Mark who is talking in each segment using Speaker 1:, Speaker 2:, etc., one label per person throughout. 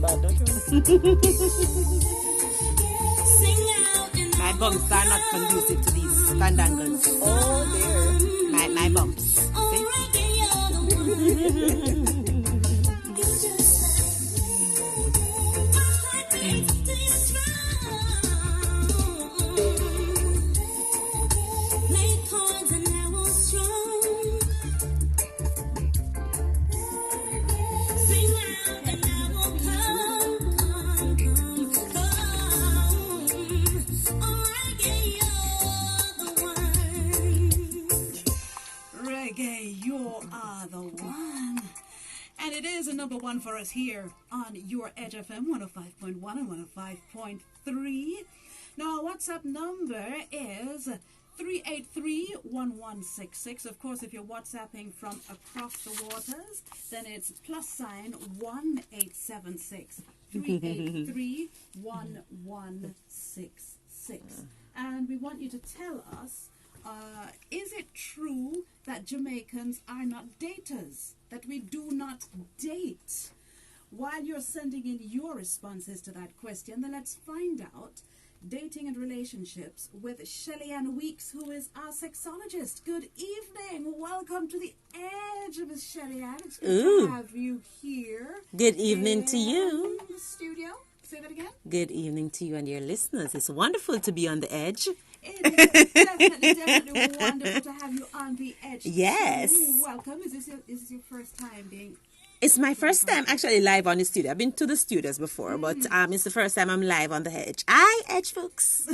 Speaker 1: bad, don't you?
Speaker 2: My bumps are not conducive to these fandangles.
Speaker 1: Oh dear.
Speaker 2: My bumps.
Speaker 3: Number one for us here on your Edge FM 105.1 and 105.3. Now, our WhatsApp number is 383-1166. Of course, if you're WhatsApping from across the waters, then it's +1876 383-1166. And we want you to tell us, is it true that Jamaicans are not daters? That we do not date? While you're sending in your responses to that question, then let's find out dating and relationships with Shelly Ann Weeks, who is our sexologist. Good evening. Welcome to the Edge, Miss Shelly Ann. It's good to have you here.
Speaker 2: Good evening to you.
Speaker 3: In the studio. Say that again.
Speaker 2: Good evening to you and your listeners. It's wonderful to be on the edge.
Speaker 3: It is definitely wonderful to have you on the edge.
Speaker 2: Yes.
Speaker 3: Ooh, welcome. Is this your first time being?
Speaker 2: It's my first time actually live on the studio. I've been to the studios before, but it's the first time I'm live on the edge. Hi, edge folks.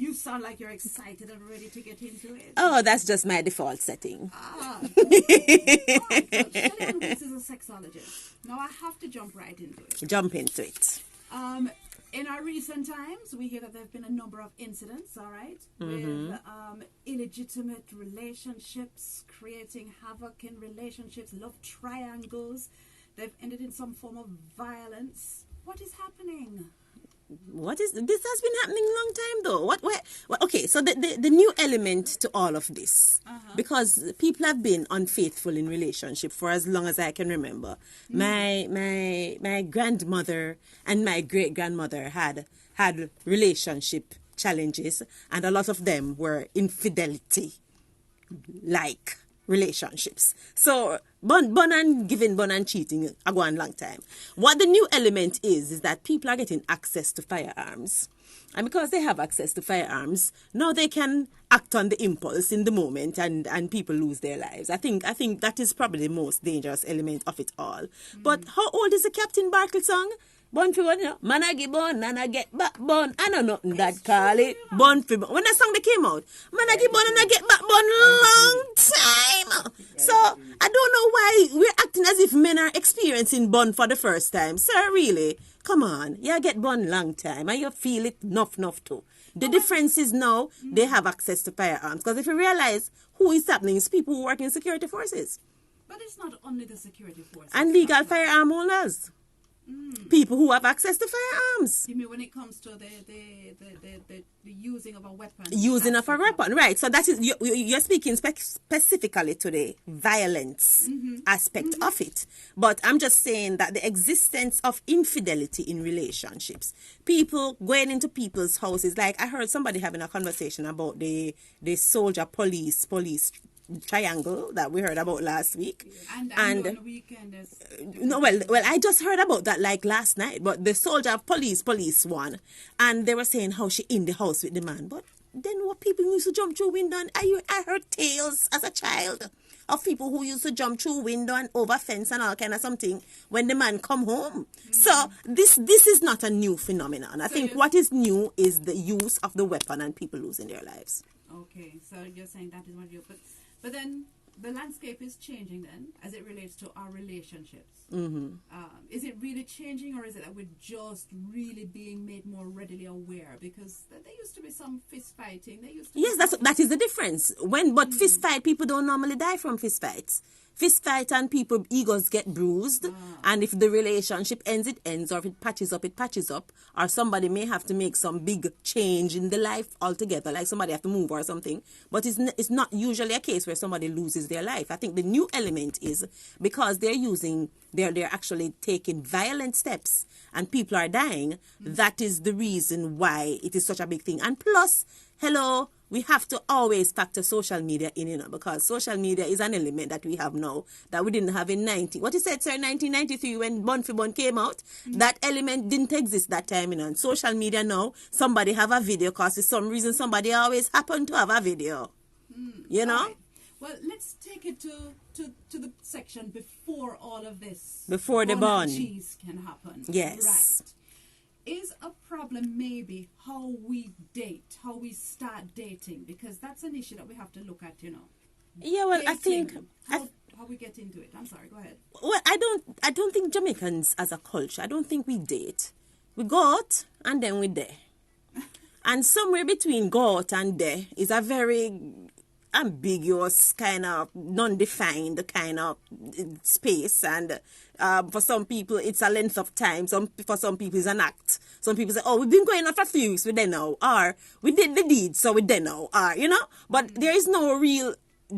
Speaker 3: You sound like you're excited and ready to get into it.
Speaker 2: Oh, that's just my default setting.
Speaker 3: Shelly Weeks is a sexologist. Now I have to jump right into it.
Speaker 2: Jump into it.
Speaker 3: In our recent times, we hear that there have been a number of incidents, all right, with illegitimate relationships, creating havoc in relationships, love triangles. They've ended in some form of violence. What is happening?
Speaker 2: This has been happening a long time though. Okay, so the new element to all of this, because people have been unfaithful in relationship for as long as I can remember. My grandmother and my great grandmother had relationship challenges, and a lot of them were infidelity like relationships. So bun and giving, bun and cheating are going a long time. What the new element is that people are getting access to firearms. And because they have access to firearms, now they can act on the impulse in the moment, and people lose their lives. I think that is probably the most dangerous element of it all. But how old is the Captain Barkle song? Born for one, you know. Man I get born, and I get back born. I know nothing that call it. Born for when that song they came out, man I get born and I get back born long time. So I don't know why we're acting as if men are experiencing born for the first time. Sir, really? Come on. You get born long time and you feel it enough too. The difference is now they have access to firearms. Because if you realize who is happening, it's people who work in security forces.
Speaker 3: But it's not only the security forces.
Speaker 2: And legal firearm holders. People who have access to firearms.
Speaker 3: You mean when it comes to the using of a weapon?
Speaker 2: Using of a weapon, right. So that is, you're speaking specifically to the violence aspect of it. But I'm just saying that the existence of infidelity in relationships, people going into people's houses, like I heard somebody having a conversation about the soldier police triangle that we heard about last week.
Speaker 3: And on the weekend
Speaker 2: well, I just heard about that like last night, but the soldier police one, and they were saying how she in the house with the man, but then what people used to jump through window, and I heard tales as a child of people who used to jump through window and over fence and all kind of something when the man come home. So this is not a new phenomenon. I think what is new is the use of the weapon and people losing their lives.
Speaker 3: Okay, so you're saying that is what you but then the landscape is changing then as it relates to our relationships. Is it really changing, or is it that we're just really being made more readily aware? Because there used to be some fist fighting. Yes,
Speaker 2: that is the difference. But fist fight, people don't normally die from fist fights. fist fight and people egos get bruised, and if the relationship ends, it ends, or if it patches up, it patches up, or somebody may have to make some big change in the life altogether, like somebody have to move or something. But it's not usually a case where somebody loses their life. I think the new element is because they're actually taking violent steps and people are dying. That is the reason why it is such a big thing. And plus, hello, we have to always factor social media in, because social media is an element that we have now that we didn't have in 1993 when Bun for Bun came out. That element didn't exist that time, And social media now, somebody have a video because for some reason somebody always happen to have a video.
Speaker 3: Right. Well, let's take it to the section before all of this.
Speaker 2: Before the
Speaker 3: bun and
Speaker 2: bun.
Speaker 3: cheese can happen.
Speaker 2: Yes.
Speaker 3: Right. Is a problem maybe how we date, how we start dating? Because that's an issue that we have to look at,
Speaker 2: Yeah, well, I think
Speaker 3: how we get into it. I'm sorry, go ahead.
Speaker 2: Well, I don't think Jamaicans as a culture, I don't think we date. We go out and then we there. And somewhere between go out and there is a very ambiguous kind of non-defined kind of space, and for some people it's a length of time. For some people it's an act. Some people say, oh, we've been going out for a few weeks, we're there now, or we did the deed, so we're there now, or but there is no real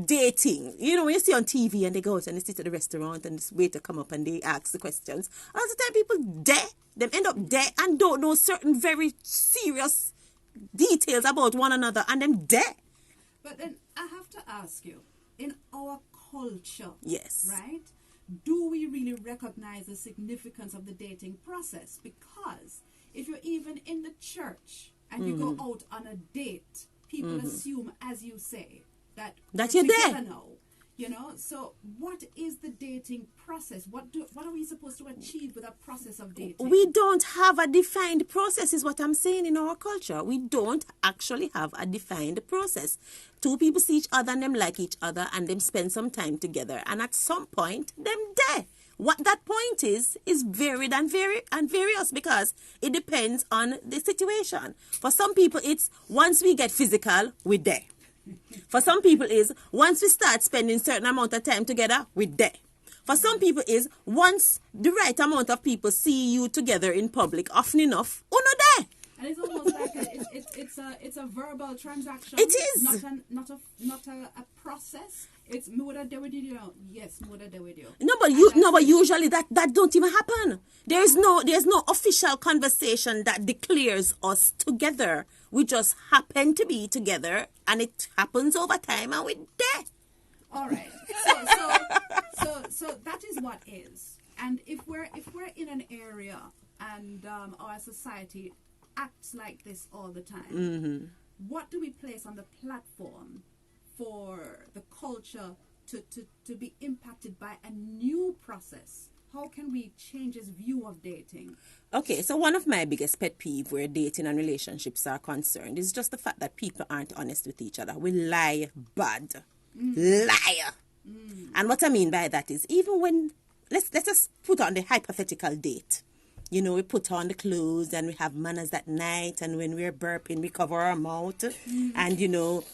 Speaker 2: dating. When you see on TV and they go out and they sit at the restaurant and this waiter come up and they ask the questions, a lot of the time people there, them end up there and don't know certain very serious details about one another, and them there.
Speaker 3: But then I have to ask you, in our culture,
Speaker 2: yes,
Speaker 3: right, do we really recognize the significance of the dating process? Because if you're even in the church and you go out on a date, people assume, as you say, that
Speaker 2: you're
Speaker 3: together
Speaker 2: there
Speaker 3: now. So what is the dating process? What are we supposed to achieve with a process of dating?
Speaker 2: We don't have a defined process, is what I'm saying. In our culture, we don't actually have a defined process. Two people see each other and them like each other and them spend some time together, and at some point them there. What that point is varied and various, because it depends on the situation. For some people, it's once we get physical, we're there. For some people is once we start spending certain amount of time together, we're there. For some people is once the right amount of people see you together in public often enough, oh no there.
Speaker 3: And it's almost like it's a verbal transaction.
Speaker 2: It is
Speaker 3: not a process. It's me would have there with you. Yes, me would have there with you.
Speaker 2: But usually that don't even happen. There's no official conversation that declares us together. We just happen to be together, and it happens over time, and we're there.
Speaker 3: All right. So that is what is. And if we're in an area and our society acts like this all the time, what do we place on the platform for the culture to be impacted by a new process? How can we change his view of dating?
Speaker 2: Okay, so one of my biggest pet peeves where dating and relationships are concerned is just the fact that people aren't honest with each other. We lie bad. Liar. And what I mean by that is, even when, let's just put on the hypothetical date. We put on the clothes and we have manners that night, and when we're burping, we cover our mouth, and,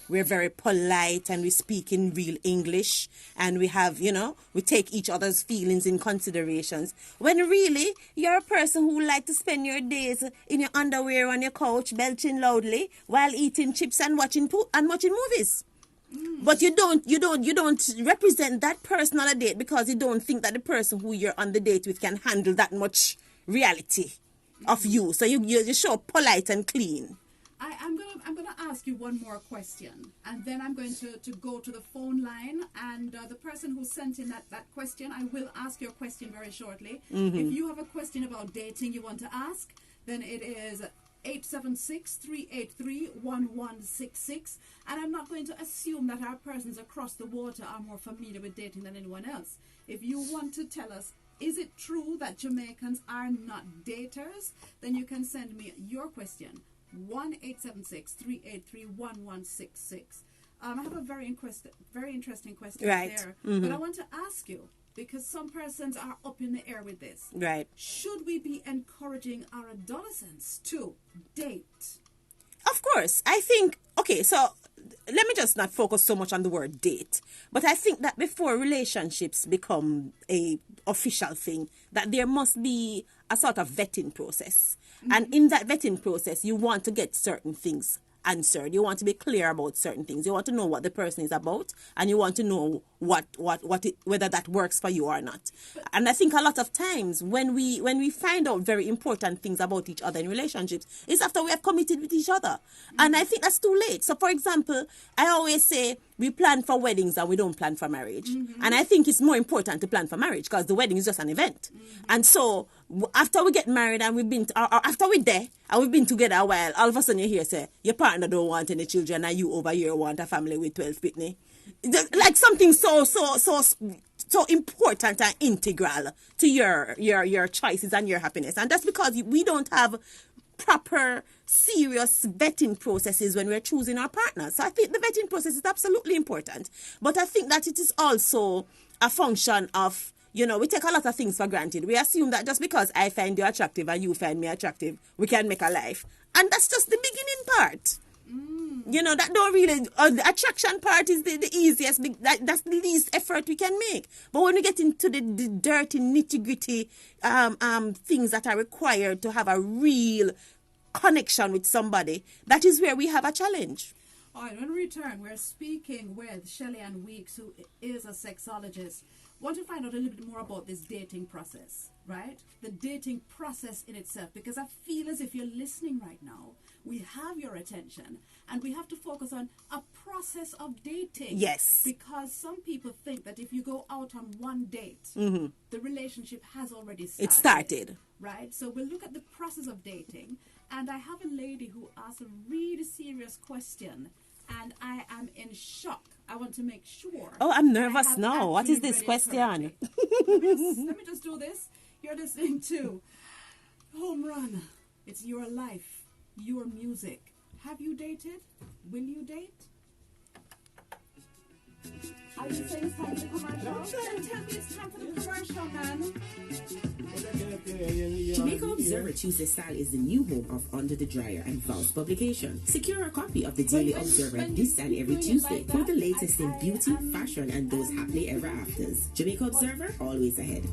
Speaker 2: we're very polite and we speak in real English, and we have, we take each other's feelings in considerations. When really, you're a person who like to spend your days in your underwear on your couch, belching loudly while eating chips and watching movies. But you don't represent that person on a date because you don't think that the person who you're on the date with can handle that much reality of you. So you show polite and clean.
Speaker 3: I'm gonna ask you one more question, and then I'm going to go to the phone line, and the person who sent in that question, I will ask your question very shortly. If you have a question about dating you want to ask, then it is 876-383-1166, and I'm not going to assume that our persons across the water are more familiar with dating than anyone else. If you want to tell us, is it true that Jamaicans are not daters, then you can send me your question, 1-876-383-1166. I have a very interesting question there, but I want to ask you, because some persons are up in the air with this.
Speaker 2: Right.
Speaker 3: Should we be encouraging our adolescents to date?
Speaker 2: Of course. I think, okay, so let me just not focus so much on the word date. But I think that before relationships become a official thing, that there must be a sort of vetting process. And in that vetting process, you want to get certain things answered. You want to be clear about certain things. You want to know what the person is about, and you want to know whether that works for you or not. And I think a lot of times when we find out very important things about each other in relationships, it's after we have committed with each other. And I think that's too late. So for example, I always say we plan for weddings and we don't plan for marriage. And I think it's more important to plan for marriage because the wedding is just an event. And so after we get married and we've been, or after we're there and we've been together a while, all of a sudden you hear say, your partner don't want any children and you over here want a family with 12 pitney. Like something so important and integral to your choices and your happiness. And that's because we don't have proper, serious vetting processes when we're choosing our partners. So I think the vetting process is absolutely important. But I think that it is also a function of, we take a lot of things for granted. We assume that just because I find you attractive and you find me attractive, we can make a life. And that's just the beginning part. That don't really, the attraction part is the easiest, that's the least effort we can make. But when we get into the dirty, nitty-gritty things that are required to have a real connection with somebody, that is where we have a challenge.
Speaker 3: All right, when we return, we're speaking with Shelly-Ann Weeks, who is a sexologist. Want to find out a little bit more about this dating process, right? The dating process in itself, because I feel as if you're listening right now. We have your attention, and we have to focus on a process of dating.
Speaker 2: Yes.
Speaker 3: Because some people think that if you go out on one date, the relationship has already started.
Speaker 2: It started.
Speaker 3: Right? So we'll look at the process of dating. And I have a lady who asked a really serious question, and I am in shock. I want to make sure.
Speaker 2: Oh, I'm nervous now. What is this question?
Speaker 3: Let me just do this. You're listening to Home Run. It's your life, your music. Have you dated? Will you date? Are you saying it's time for the commercial? Then tell me it's time for the commercial, man.
Speaker 4: Jamaica Observer Tuesday Style is the new home of Under the Dryer and Vows publication. Secure a copy of the Daily Observer this and every Tuesday for the latest in beauty, fashion, and those happily ever afters. Jamaica Observer, always ahead.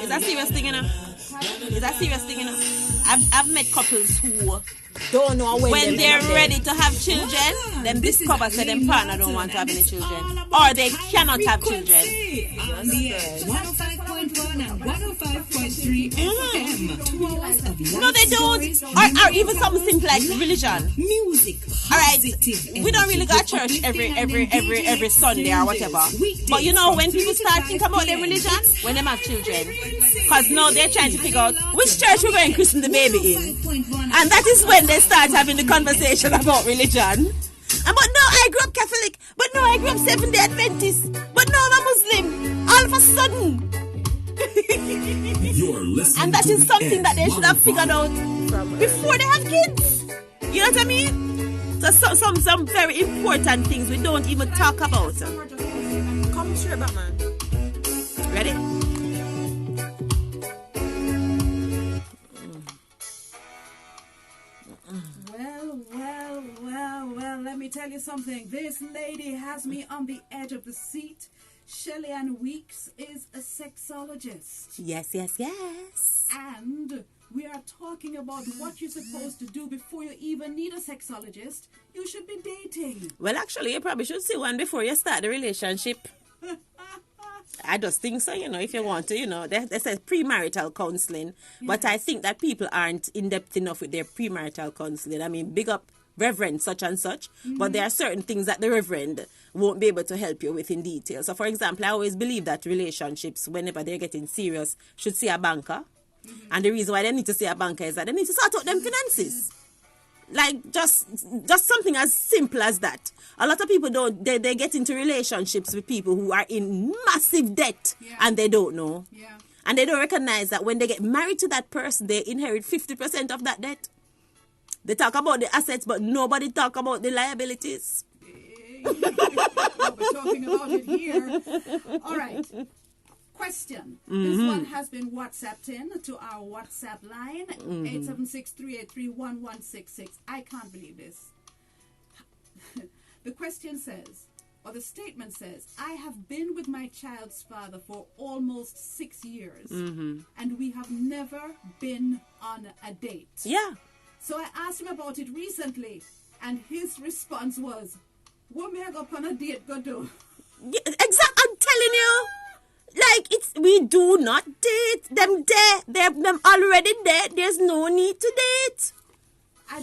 Speaker 2: Is that serious thing, Is that serious thing, I've met couples who
Speaker 1: don't know
Speaker 2: when they're ready to have children, then discover that their partner don't want to have any children, or they cannot have children.
Speaker 5: 105.1 and 105.3 FM. 2 hours of
Speaker 2: No, they don't. Or even something simple like religion.
Speaker 5: Music.
Speaker 2: All right, we don't really go to church every Sunday or whatever. But when people start thinking about their religion, when they have children, because now they're trying to figure out which church we're going to christen the baby in, and that is when they start having the conversation about religion. But no, I grew up Catholic. But no, I grew up Seventh-day Adventist. But no, I'm a Muslim. All of a sudden.
Speaker 6: You're listening
Speaker 2: and that
Speaker 6: to
Speaker 2: is something that they should have
Speaker 6: 105.
Speaker 2: figured out before they have kids. You know what I mean? So some very important things we don't even talk about.
Speaker 1: Come straight back, man.
Speaker 2: Ready?
Speaker 3: Well, let me tell you something. This lady has me on the edge of the seat. Shelly-Ann Weeks is a sexologist.
Speaker 2: Yes.
Speaker 3: And we are talking about what you're supposed to do before you even need a sexologist. You should be dating.
Speaker 2: Well, actually, you probably should see one before you start the relationship. I just think so, if you want to, they say premarital counseling. Yes. But I think that people aren't in-depth enough with their premarital counseling. I mean, big up Reverend such and such, but there are certain things that the Reverend won't be able to help you with in detail. So, for example, I always believe that relationships, whenever they're getting serious, should see a banker. And the reason why they need to see a banker is that they need to sort out them finances. Like, just something as simple as that. A lot of people they get into relationships with people who are in massive debt and they don't know.
Speaker 3: Yeah.
Speaker 2: And they don't recognize that when they get married to that person, they inherit 50% of that debt. They talk about the assets, but nobody talk about the liabilities.
Speaker 3: We're talking about it here. All right. Question. This one has been WhatsApped in to our WhatsApp line, 876-383-1166. I can't believe this. The question says, or the statement says, I have been with my child's father for almost 6 years, and we have never been on a date.
Speaker 2: Yeah.
Speaker 3: So I asked him about it recently, and his response was, what may I go on a date go do?
Speaker 2: Yeah, exactly. I'm telling you. Like, we do not date them there. They're them already there. There's no need to date.
Speaker 3: I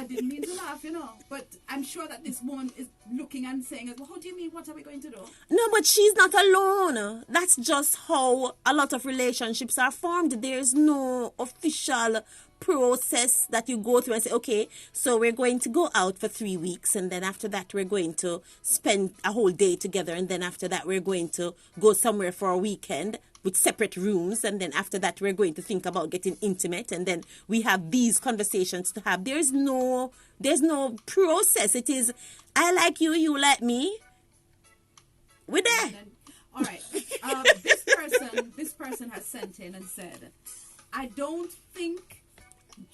Speaker 3: didn't mean to laugh, but I'm sure that this woman is looking and saying, well, how do you mean, what are we going to do?
Speaker 2: No, but she's not alone. That's just how a lot of relationships are formed. There's no official process that you go through and say, okay, so we're going to go out for 3 weeks, and then after that we're going to spend a whole day together, and then after that we're going to go somewhere for a weekend with separate rooms, and then after that we're going to think about getting intimate, and then we have these conversations to have. There's no process. It is, I like you, you like me, we're there.
Speaker 3: All right. This person has sent in and said, I don't think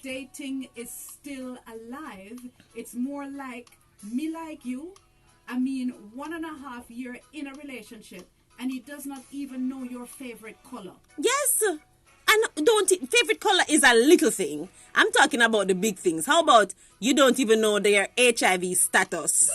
Speaker 3: dating is still alive. It's more like me like you. I mean, 1.5 year in a relationship, and he does not even know your favorite color.
Speaker 2: Yes. And favorite color is a little thing. I'm talking about the big things. How about you don't even know their HIV status?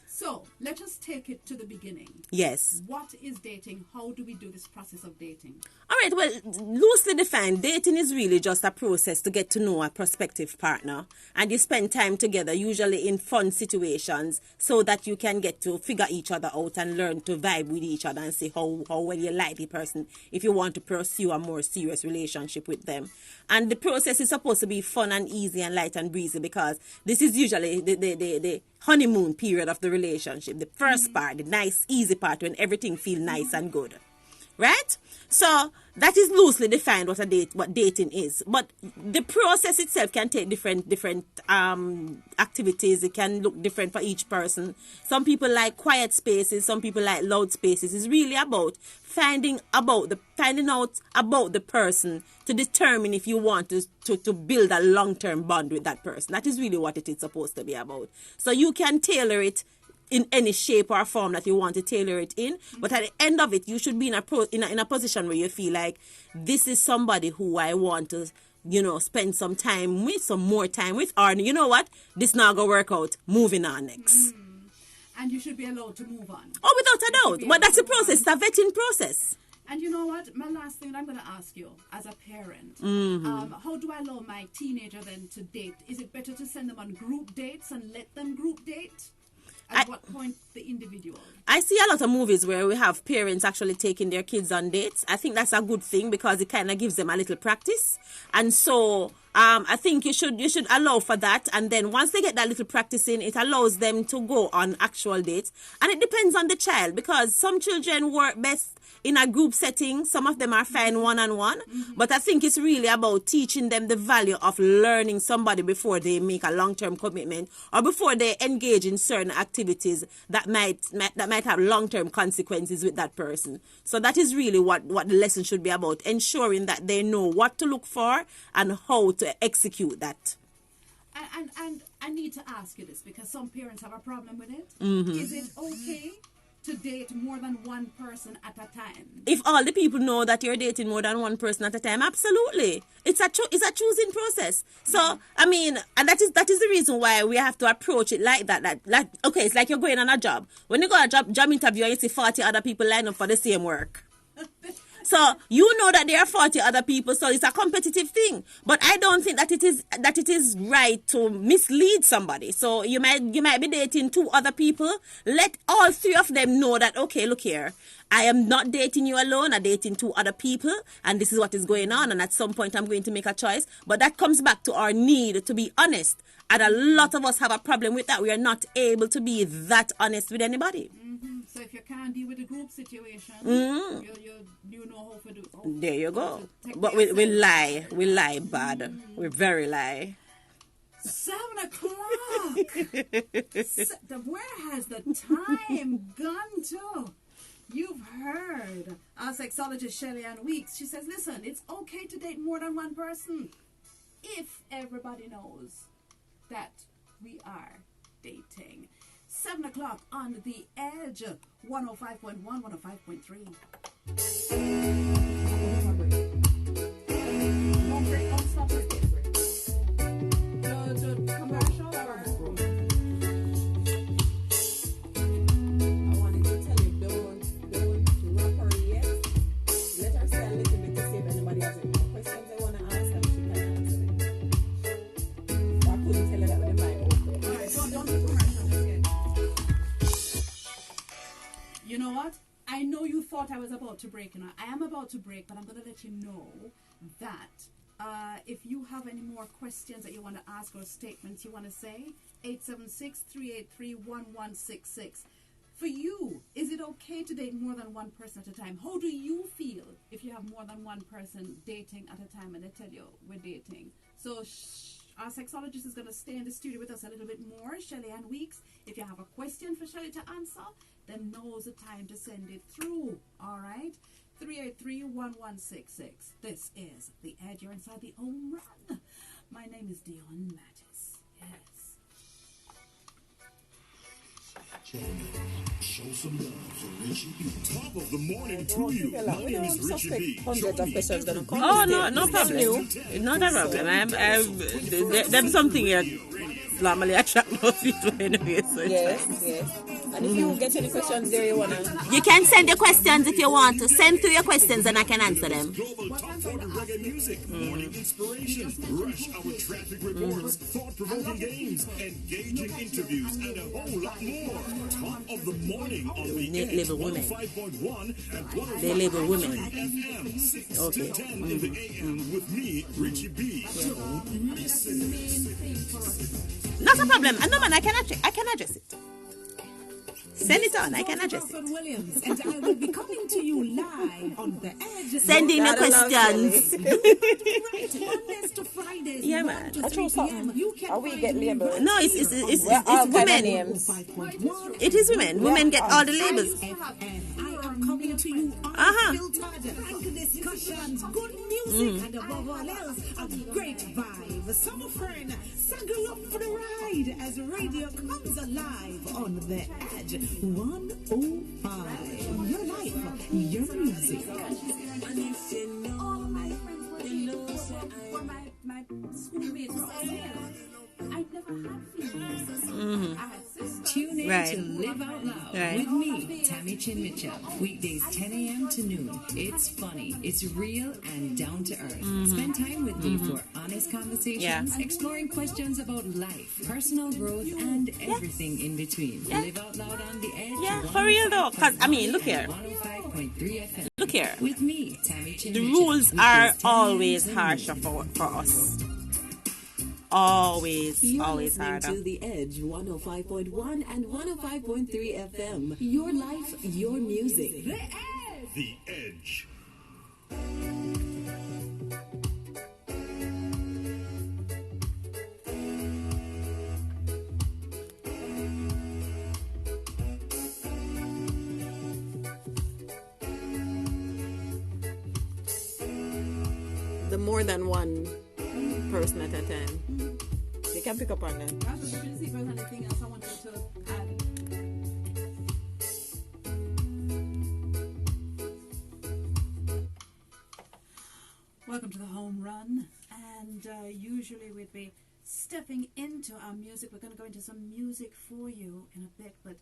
Speaker 3: So, let us take it to the beginning.
Speaker 2: Yes.
Speaker 3: What is dating? How do we do this process of dating?
Speaker 2: All right, well, loosely defined, dating is really just a process to get to know a prospective partner. And you spend time together, usually in fun situations, so that you can get to figure each other out and learn to vibe with each other and see how well you like the person if you want to pursue a more serious relationship with them. And the process is supposed to be fun and easy and light and breezy, because this is usually the honeymoon period of the relationship. The first part, the nice, easy part, when everything feels nice and good. Right? So that is loosely defined what dating is. But the process itself can take different activities. It can look different for each person. Some people like quiet spaces. Some people like loud spaces. It's really about finding out about the person to determine if you want to build a long-term bond with that person. That is really what it is supposed to be about. So you can tailor it in any shape or form that you want to tailor it in, but at the end of it, you should be in a position where you feel like this is somebody who I want to, spend some more time with, or you know what, this not gonna work out. Moving on next.
Speaker 3: And you should be allowed to move on.
Speaker 2: Oh, without a doubt. But that's a process. It's a vetting process.
Speaker 3: And you know what? My last thing I'm going to ask you, as a parent, how do I allow my teenager then to date? Is it better to send them on group dates and let them group date? At what point the individual?
Speaker 2: I see a lot of movies where we have parents actually taking their kids on dates. I think that's a good thing because it kind of gives them a little practice. And so I think you should allow for that. And then once they get that little practice in, it allows them to go on actual dates. And it depends on the child, because some children work best in a group setting. Some of them are fine one-on-one. But I think it's really about teaching them the value of learning somebody before they make a long-term commitment, or before they engage in certain activities that might have long-term consequences with that person. So that is really what the lesson should be about, ensuring that they know what to look for and how to execute that.
Speaker 3: And I need to ask you this, because some parents have a problem with it. Is it okay to date more than one person at a time?
Speaker 2: If all the people know that you're dating more than one person at a time, absolutely. It's a choosing process. So, I mean, and that is the reason why we have to approach it like that. Okay, it's like you're going on a job. When you go on a job interview and you see 40 other people line up for the same work. So you know that there are 40 other people, so it's a competitive thing. But I don't think that it is right to mislead somebody. So you might be dating 2 other people. Let all 3 of them know that, okay, look here, I am not dating you alone. I'm dating 2 other people, and this is what is going on. And at some point, I'm going to make a choice. But that comes back to our need to be honest. And a lot of us have a problem with that. We are not able to be that honest with anybody.
Speaker 3: So if you can't deal with the group situation, you know how to do it.
Speaker 2: There you go. But we lie. We lie bad. We very lie.
Speaker 3: 7 o'clock. Where has the time gone to? You've heard our sexologist Shelly Ann Weeks. She says, listen, it's okay to date more than one person if everybody knows that we are dating. 7 o'clock on the edge. 105.1, 105.3. Don't break, don't stop it. The commercial or...
Speaker 2: I wanted to tell you, don't rock her yet. Let her stay a little bit to see if anybody has any more questions they want to ask and she can answer them. So I couldn't tell her that with the mic open.
Speaker 3: Alright, don't do commercial just yet. You know what? I know you thought I was about to break, and I am about to break, but I'm going to let you know that if you have any more questions that you want to ask or statements you want to say, 876-383-1166. For you, is it okay to date more than one person at a time? How do you feel if you have more than one person dating at a time and they tell you we're dating? So our sexologist is going to stay in the studio with us a little bit more, Shelly Ann Weeks. If you have a question for Shelly to answer, then now's the time to send it through. All right? 383-1166. This is The Edge. You're inside the home run. My name is Dion Mattis. Yes.
Speaker 6: Show some love to Richie B. Top of the morning to you. My name is Richie B.
Speaker 2: Hundreds of questions gonna come.
Speaker 7: Oh, no problem. Not a problem. There's something here. Normally, I chat those people anyway. So
Speaker 2: Yes. And if you get any questions there you wanna...
Speaker 7: you can send your questions if you want to. Send through your questions and I can answer them.
Speaker 6: Global top 40 reggae music, morning inspiration, rush hour traffic reports, thought-provoking games, engaging interviews, and a whole lot more. Top of the morning on the edge,
Speaker 7: label women.
Speaker 6: 105.1 and 105.3
Speaker 7: They label women.
Speaker 6: FM, 6
Speaker 7: Okay.
Speaker 6: to 10 in the AM with me, Richie B. Don't miss it.
Speaker 7: Not a problem. No, man, I can address it. Send it on. I can address it.
Speaker 5: Williams, and I will be coming to you live on the edge.
Speaker 7: Send in your questions.
Speaker 5: Mondays to Fridays.
Speaker 7: Yeah, man.
Speaker 5: 1 to 3 p.m. You can
Speaker 2: Are we
Speaker 5: find
Speaker 2: getting
Speaker 5: me
Speaker 2: labeled?
Speaker 7: No, it's
Speaker 2: all kind of
Speaker 7: women.
Speaker 2: names.
Speaker 5: 5.1
Speaker 7: It is women. Women get all the labels.
Speaker 5: FM. I am coming to you unfiltered, frank discussions, good music, and above all else, a great vibe. Summer friend, snuggle up for the ride as radio comes alive on the edge. 105. Your life, your music.
Speaker 3: All of my friends were my schoolmates were all male. I never had females. I had sisters.
Speaker 5: Tune in
Speaker 7: Right.
Speaker 5: to Live Out Loud
Speaker 7: Right.
Speaker 5: with me, Tammy Chin Mitchell. Weekdays 10 a.m. to noon. It's funny, it's real, and down to earth. Spend time with me for honest conversations, exploring questions about life, personal growth, and everything in between. Live Out Loud on the edge.
Speaker 7: Yeah, for real though. Because, I mean, look here.
Speaker 5: 105.3 FM.
Speaker 7: Look here.
Speaker 5: With me, Tammy Chin
Speaker 7: The
Speaker 5: Mitchell.
Speaker 7: rules
Speaker 5: Weekdays
Speaker 7: are
Speaker 5: 10 a.m.
Speaker 7: always
Speaker 5: to noon.
Speaker 7: harsher for us. Always
Speaker 8: listening
Speaker 7: harder.
Speaker 8: to The Edge 105.1 and 105.3 FM. Your life, your music.
Speaker 6: The Edge.
Speaker 2: The more than one person at a time. You can pick up on that.
Speaker 3: I was just going to see if there's anything else I wanted to add. Welcome to the home run, and usually we'd be stepping into our music. We're going to go into some music for you in a bit, but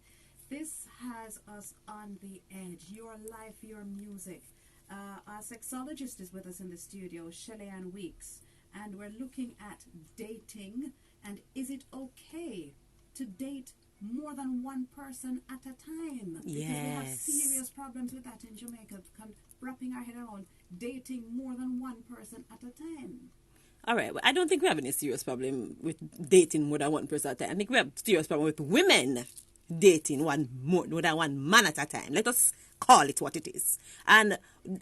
Speaker 3: this has us on the edge. Your life, your music. Our sexologist is with us in the studio, Shelly Ann Weeks, and we're looking at dating, and is it okay to date more than one person at a time? Because we have
Speaker 7: Yes.
Speaker 3: serious problems with that in Jamaica, wrapping our head around dating more than one person at a time.
Speaker 7: All right. Well, I don't think we have any serious problem with dating more than one person at a time. I think we have serious problem with women dating more than one man at a time. Let us
Speaker 2: call it what it is. And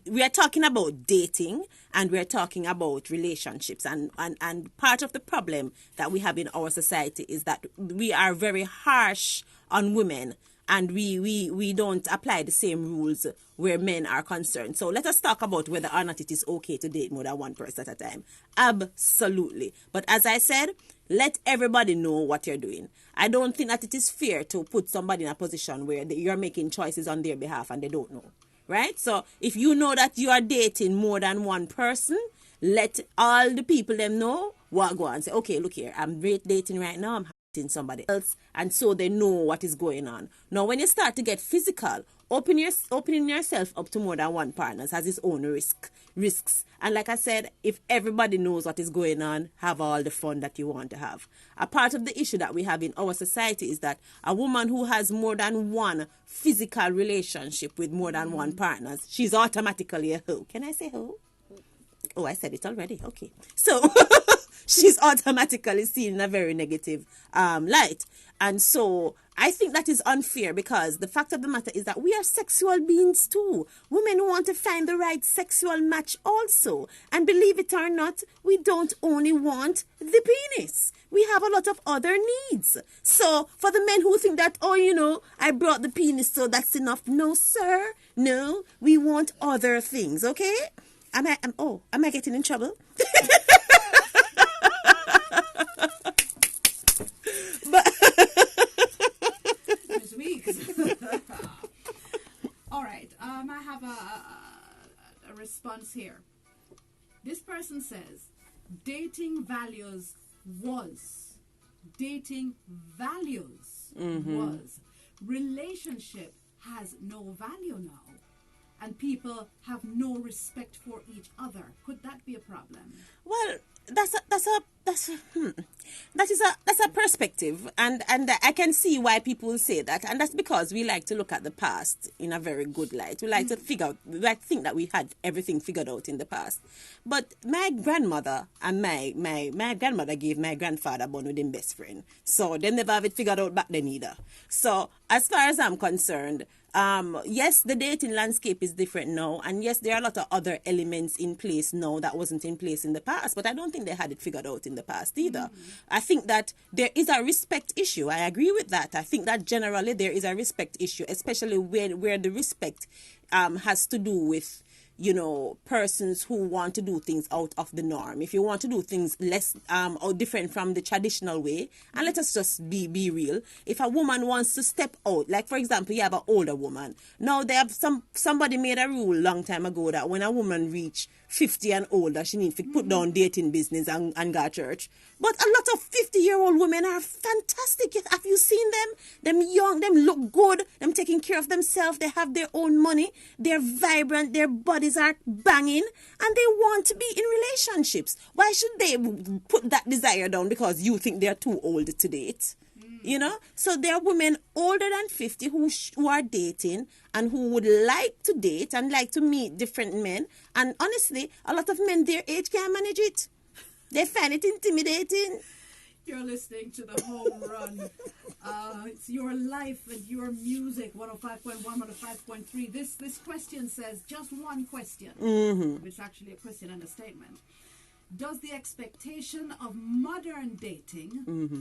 Speaker 2: we are talking about dating, and we are talking about relationships. And part of the problem that we have in our society is that we are very harsh on women, and we don't apply the same rules where men are concerned. So let us talk about whether or not it is okay to date more than one person at a time. Absolutely. But as I said, let everybody know what you're doing. I don't think that it is fair to put somebody in a position where you're making choices on their behalf and they don't know. Right? So if you know that you are dating more than one person, let all the people them know what go on and say, okay, look here, I'm dating right now, I'm dating somebody else, and so they know what is going on. Now, when you start to get physical, opening yourself up to more than one partner has its own risks. And like I said, if everybody knows what is going on, have all the fun that you want to have. A part of the issue that we have in our society is that a woman who has more than one physical relationship with more than one partner, she's automatically a hoe. Can I say hoe? Oh, I said it already. Okay. So she's automatically seen in a very negative light. And so I think that is unfair, because the fact of the matter is that we are sexual beings too. Women want to find the right sexual match also. And believe it or not, we don't only want the penis. We have a lot of other needs. So for the men who think that, oh, you know, I brought the penis, so that's enough. No, sir. No, we want other things, okay? Am I getting in trouble?
Speaker 3: This week. All right. I have a response here. This person says, dating values was. Dating values was. Relationship has no value now. And people have no respect for each other. Could that be a problem?
Speaker 2: Well, that's a perspective, and I can see why people say that, and that's because we like to look at the past in a very good light. We like to think that we had everything figured out in the past. But my grandmother and my grandmother gave my grandfather born with him best friend, so they never have it figured out back then either. So as far as I'm concerned, yes, the dating landscape is different now, and yes, there are a lot of other elements in place now that wasn't in place in the past, but I don't think they had it figured out in the past either. I think that there is a respect issue. I agree with that. I think that generally there is a respect issue, especially where the respect has to do with, you know, persons who want to do things out of the norm. If you want to do things less or different from the traditional way, and let us just be real. If a woman wants to step out, like for example, you have an older woman. Now they have somebody made a rule long time ago that when a woman reach 50 and older, she needs to put down dating business and go to church. But a lot of 50-year-old women are fantastic. Have you seen them? Them young, them look good, them taking care of themselves, they have their own money, they're vibrant, their bodies are banging, and they want to be in relationships. Why should they put that desire down because you think they're too old to date? You know, so there are women older than 50 who are dating and who would like to date and like to meet different men. And honestly, a lot of men their age can't manage it. They find it intimidating.
Speaker 3: You're listening to the Home Run. It's your life and your music. 105.1, 105.3. This question says just one question. It's actually a question and a statement. Does the expectation of modern dating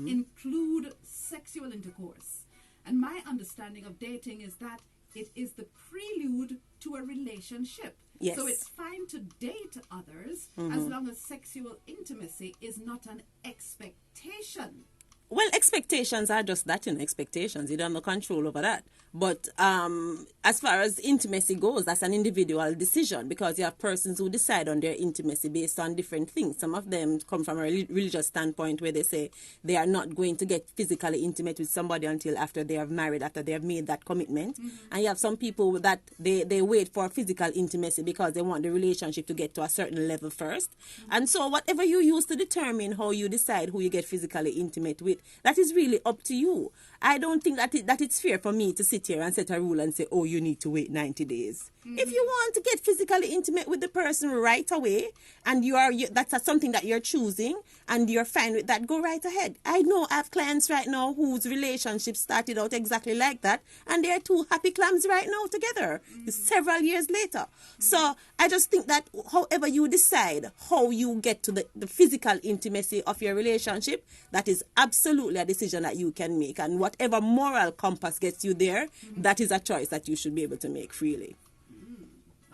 Speaker 3: include sexual intercourse? And my understanding of dating is that it is the prelude to a relationship.
Speaker 2: Yes.
Speaker 3: So it's fine to date others as long as sexual intimacy is not an expectation.
Speaker 2: Well, expectations are just that, expectations. You don't have no control over that. But as far as intimacy goes, that's an individual decision, because you have persons who decide on their intimacy based on different things. Some of them come from a religious standpoint where they say they are not going to get physically intimate with somebody until after they are married, after they have made that commitment. And you have some people that they wait for physical intimacy because they want the relationship to get to a certain level first. And so whatever you use to determine how you decide who you get physically intimate with, that is really up to you. I don't think that it's fair for me to sit here and set a rule and say, oh, you need to wait 90 days. If you want to get physically intimate with the person right away, and that's something that you're choosing, and you're fine with that, go right ahead. I know I have clients right now whose relationship started out exactly like that, and they're two happy clams right now together, several years later. So I just think that however you decide how you get to the physical intimacy of your relationship, that is absolutely a decision that you can make. And whatever moral compass gets you there, that is a choice that you should be able to make freely.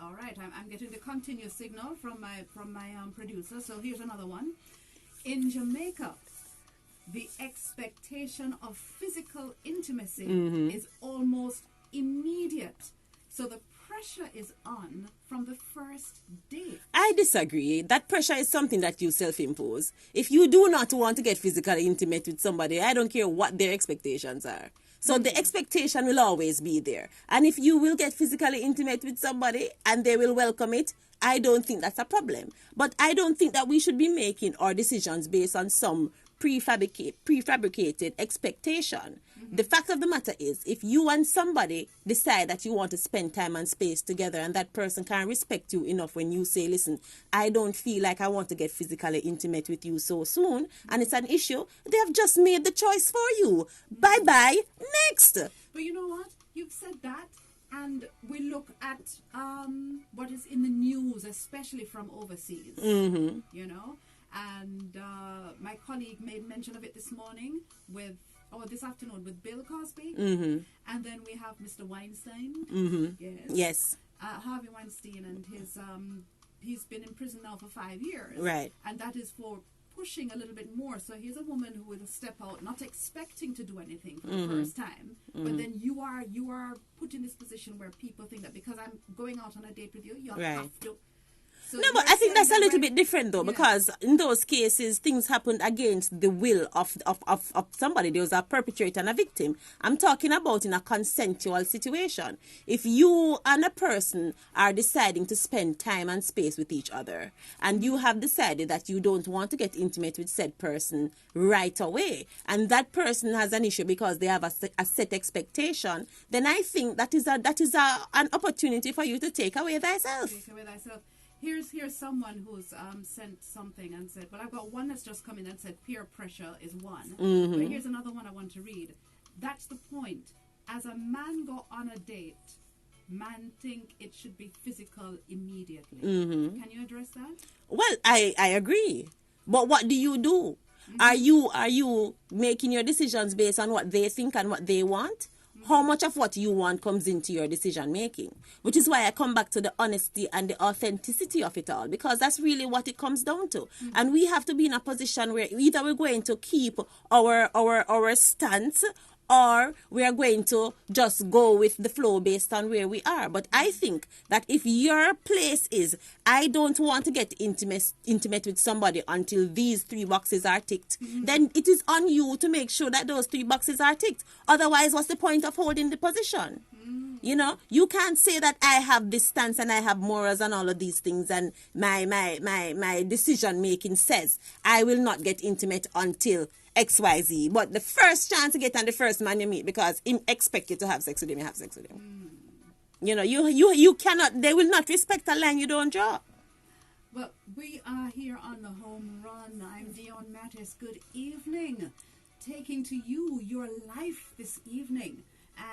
Speaker 3: All right, I'm getting the continuous signal from my producer. So here's another one. In Jamaica, the expectation of physical intimacy is almost immediate. So the pressure is on from the first date.
Speaker 2: I disagree. That pressure is something that you self-impose. If you do not want to get physically intimate with somebody, I don't care what their expectations are. So the expectation will always be there. And if you will get physically intimate with somebody and they will welcome it, I don't think that's a problem. But I don't think that we should be making our decisions based on some prefabricated expectation. The fact of the matter is, if you and somebody decide that you want to spend time and space together, and that person can respect you enough when you say, listen, I don't feel like I want to get physically intimate with you so soon, and it's an issue, they have just made the choice for you. Bye-bye, next.
Speaker 3: But you know what? You've said that, and we look at what is in the news, especially from overseas, you know? And my colleague made mention of it this this afternoon with Bill Cosby. And then we have Mr. Weinstein.
Speaker 2: Yes.
Speaker 3: Harvey Weinstein, and he's been in prison now for 5 years.
Speaker 2: Right.
Speaker 3: And that is for pushing a little bit more. So he's a woman who will step out, not expecting to do anything for the first time. But then you are put in this position where people think that because I'm going out on a date with you, you have to. So
Speaker 2: no, but I think that's a little bit different though, because in those cases, things happened against the will of somebody. There was a perpetrator and a victim. I'm talking about in a consensual situation. If you and a person are deciding to spend time and space with each other, and you have decided that you don't want to get intimate with said person right away, and that person has an issue because they have a set expectation, then I think that is an opportunity for you to take away thyself.
Speaker 3: Here's someone who's sent something and said, well, I've got one that's just come in and said peer pressure is one. But here's another one I want to read. That's the point. As a man go on a date, man think it should be physical immediately. Can you address that?
Speaker 2: Well, I agree. But what do you do? Are you making your decisions based on what they think and what they want? How much of what you want comes into your decision making? Which is why I come back to the honesty and the authenticity of it all, because that's really what it comes down to. And we have to be in a position where either we're going to keep our stance, or we are going to just go with the flow based on where we are. But I think that if your place is, I don't want to get intimate with somebody until these 3 boxes are ticked, then it is on you to make sure that those 3 boxes are ticked. Otherwise, what's the point of holding the position? You know, you can't say that I have this stance and I have morals and all of these things, and my decision making says I will not get intimate until XYZ. But the first chance to get on the first man you meet, because him expect you to have sex with him, you have sex with him. You know, you cannot, they will not respect a line you don't draw.
Speaker 3: Well, we are here on the home run. I'm Dion Mattis. Good evening. Taking to you your life this evening.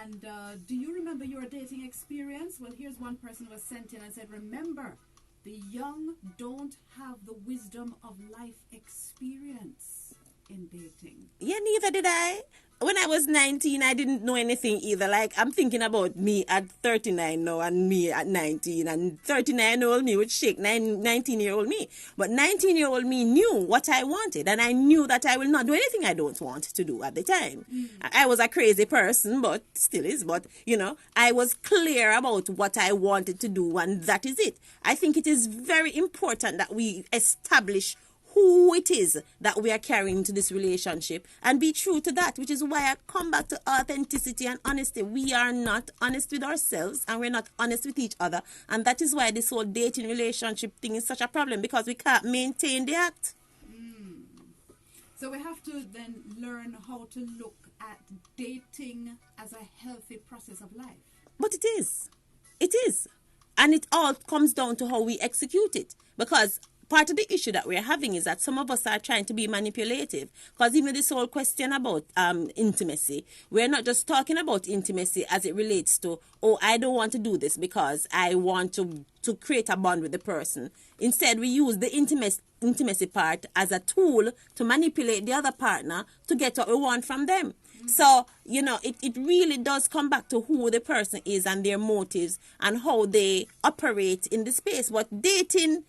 Speaker 3: And do you remember your dating experience? Well, here's one person who was sent in and said, remember, the young don't have the wisdom of life experience in dating.
Speaker 2: Yeah, neither did I. When I was 19, I didn't know anything either. Like, I'm thinking about me at 39 now and me at 19. And 39-year-old me would shake 19-year-old me. But 19-year-old me knew what I wanted. And I knew that I will not do anything I don't want to do at the time. I was a crazy person, but still is. But, you know, I was clear about what I wanted to do. And that is it. I think it is very important that we establish who it is that we are carrying into this relationship and be true to that, which is why I come back to authenticity and honesty. We are not honest with ourselves and we're not honest with each other, and that is why this whole dating relationship thing is such a problem, because we can't maintain the act.
Speaker 3: So we have to then learn how to look at dating as a healthy process of life.
Speaker 2: But it is. And it all comes down to how we execute it. Because part of the issue that we're having is that some of us are trying to be manipulative. Because even this whole question about intimacy, we're not just talking about intimacy as it relates to, oh, I don't want to do this because I want to create a bond with the person. Instead, we use the intimacy part as a tool to manipulate the other partner to get what we want from them. So, it really does come back to who the person is and their motives and how they operate in the space. But dating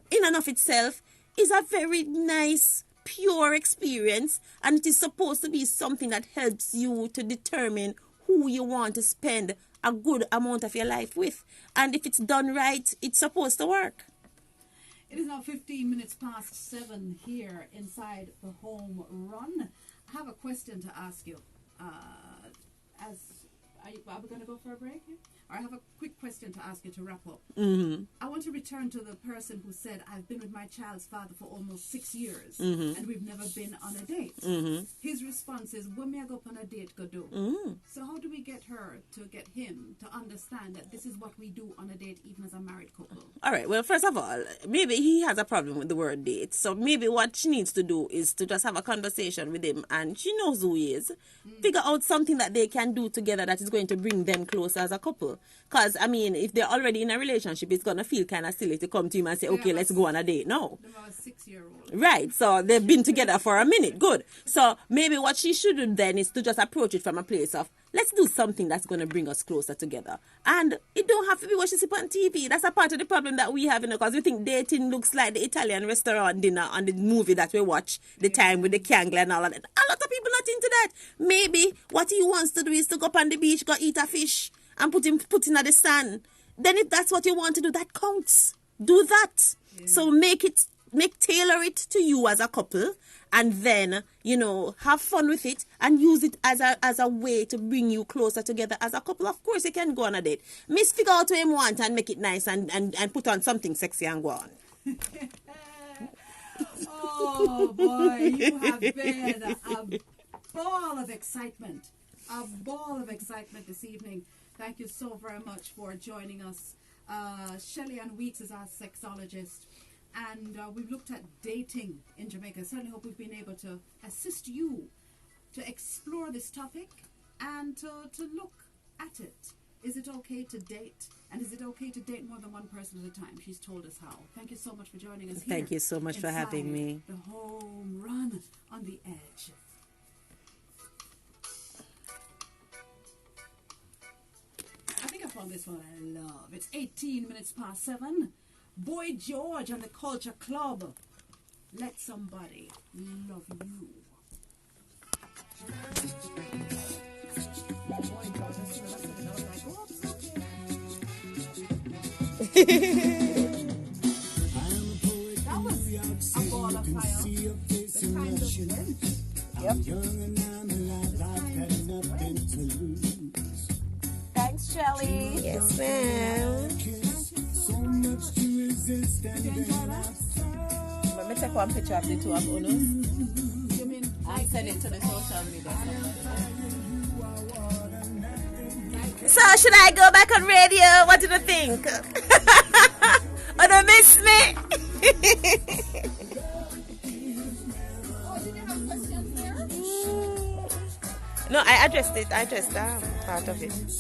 Speaker 2: in and of itself is a very nice, pure experience, and it is supposed to be something that helps you to determine who you want to spend a good amount of your life with. And if it's done right, it's supposed to work.
Speaker 3: It is now 15 minutes past 7 here inside the home run. I have a question to ask you. Are we going to go for a break here? Or I have a quick question to ask you to wrap up.
Speaker 2: Mm-hmm.
Speaker 3: I want to return to the person who said, I've been with my child's father for almost 6 years,
Speaker 2: Mm-hmm.
Speaker 3: and we've never been on a date.
Speaker 2: Mm-hmm.
Speaker 3: His response is, when may I go on a date, go do?
Speaker 2: Mm-hmm.
Speaker 3: So how do we get her to get him to understand that this is what we do on a date, even as a married couple?
Speaker 2: All right. Well, first of all, maybe he has a problem with the word date. So maybe what she needs to do is to just have a conversation with him, and she knows who he is. Figure out something that they can do together that is going to bring them closer as a couple. Because, I mean, if they're already in a relationship, it's going to feel kind of silly to come to him and say, okay, let's go on a date. No.
Speaker 3: They were a 6-year-old.
Speaker 2: Right. So they've been together for a minute. Good. So maybe what she should do then is to just approach it from a place of, let's do something that's going to bring us closer together. And it don't have to be what she see on TV. That's a part of the problem that we have, because we think dating looks like the Italian restaurant dinner on the movie that we watch, the time with the candle and all of that. A lot of people not into that. Maybe what he wants to do is to go up on the beach, go eat a fish, and put him at the sun. Then if that's what you want to do, that counts. Do that. Yeah. So tailor it to you as a couple, and then, have fun with it and use it as a way to bring you closer together as a couple. Of course, you can go on a date. Miss, figure out what you want and make it nice and put on something sexy and go on.
Speaker 3: Oh, boy, you have been a ball of excitement. A ball of excitement this evening. Thank you so very much for joining us. Shelley Ann Weeks is our sexologist. And we've looked at dating in Jamaica. I certainly hope we've been able to assist you to explore this topic and to look at it. Is it okay to date? And is it okay to date more than one person at a time? She's told us how. Thank you so much for joining us here.
Speaker 2: Thank you so much for having me.
Speaker 3: The home run on the edge. I think I found this one I love. It's 18 minutes past 7. Boy George and the Culture Club. Let somebody love you. That was a ball of fire. The kind of length.
Speaker 2: Thanks, Shelley. Yes, ma'am. Let me take one picture of the two of us.
Speaker 3: You mean
Speaker 2: and send it to the social media. So should I go back on radio? What do you think? Oh, don't miss me. No, I addressed it. I addressed that part of it.